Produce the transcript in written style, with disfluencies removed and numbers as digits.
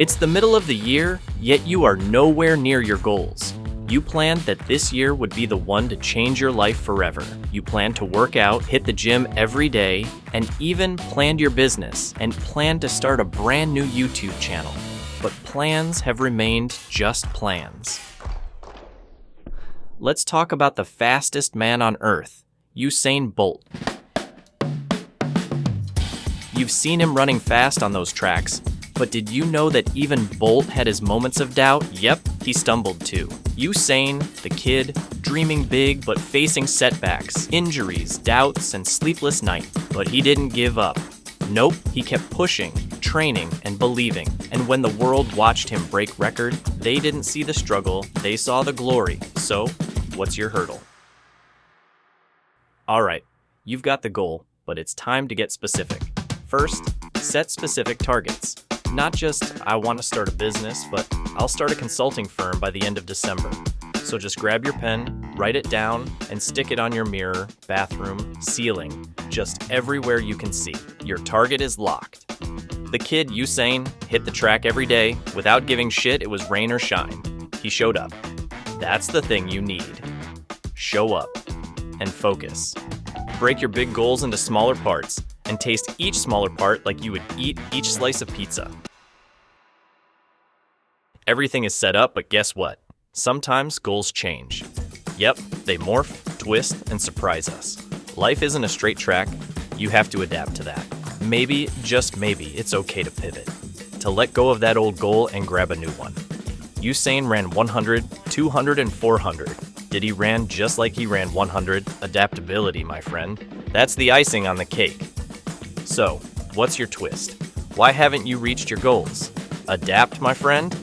It's the middle of the year, yet you are nowhere near your goals. You planned that this year would be the one to change your life forever. You planned to work out, hit the gym every day, and even planned your business and planned to start a brand new YouTube channel. But plans have remained just plans. Let's talk about the fastest man on Earth, Usain Bolt. You've seen him running fast on those tracks, but did you know that even Bolt had his moments of doubt? Yep, he stumbled too. Usain, the kid, dreaming big but facing setbacks, injuries, doubts, and sleepless nights. But he didn't give up. Nope, he kept pushing, training, and believing. And when the world watched him break record, they didn't see the struggle, they saw the glory. So, what's your hurdle? Alright, you've got the goal, but it's time to get specific. First, set specific targets. Not just, I want to start a business, but I'll start a consulting firm by the end of December. So just grab your pen, write it down, and stick it on your mirror, bathroom, ceiling, just everywhere you can see. Your target is locked. The kid, Usain, hit the track every day. Without giving shit, it was rain or shine. He showed up. That's the thing you need. Show up and focus. Break your big goals into smaller parts and taste each smaller part like you would eat each slice of pizza. Everything is set up, but guess what? Sometimes goals change. Yep, they morph, twist, and surprise us. Life isn't a straight track. You have to adapt to that. Maybe, just maybe, it's okay to pivot. To let go of that old goal and grab a new one. Usain ran 100, 200, and 400. Did he ran just like he ran 100? Adaptability, my friend. That's the icing on the cake. So, what's your twist? Why haven't you reached your goals? Adapt, my friend?